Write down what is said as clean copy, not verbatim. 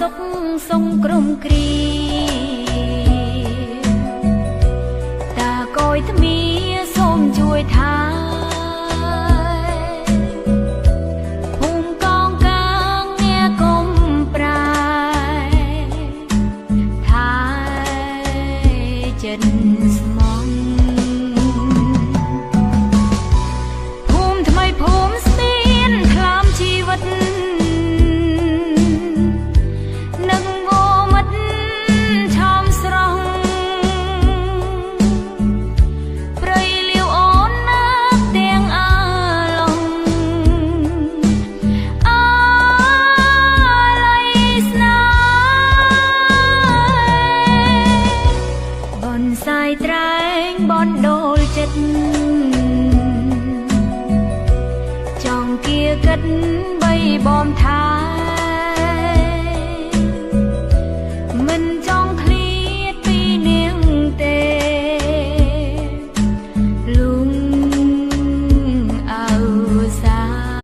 សុខសង្គ្រមគ្រីតាកយថ្មីសូមជួយថាភូមិកងកាងងារកុំប្រែថាចិនស្មងភូមិថ្មីភូមិស្ពានថ្លើមជីវិតនឹងវមិតឆោមស្រស់ព្រៃលាវអូនណាស់ទាំងអាឡងអាឡៃស្នេហ៍បនសាយត្រែងបនដូលចិត្តចង់គៀកិតបីបំថា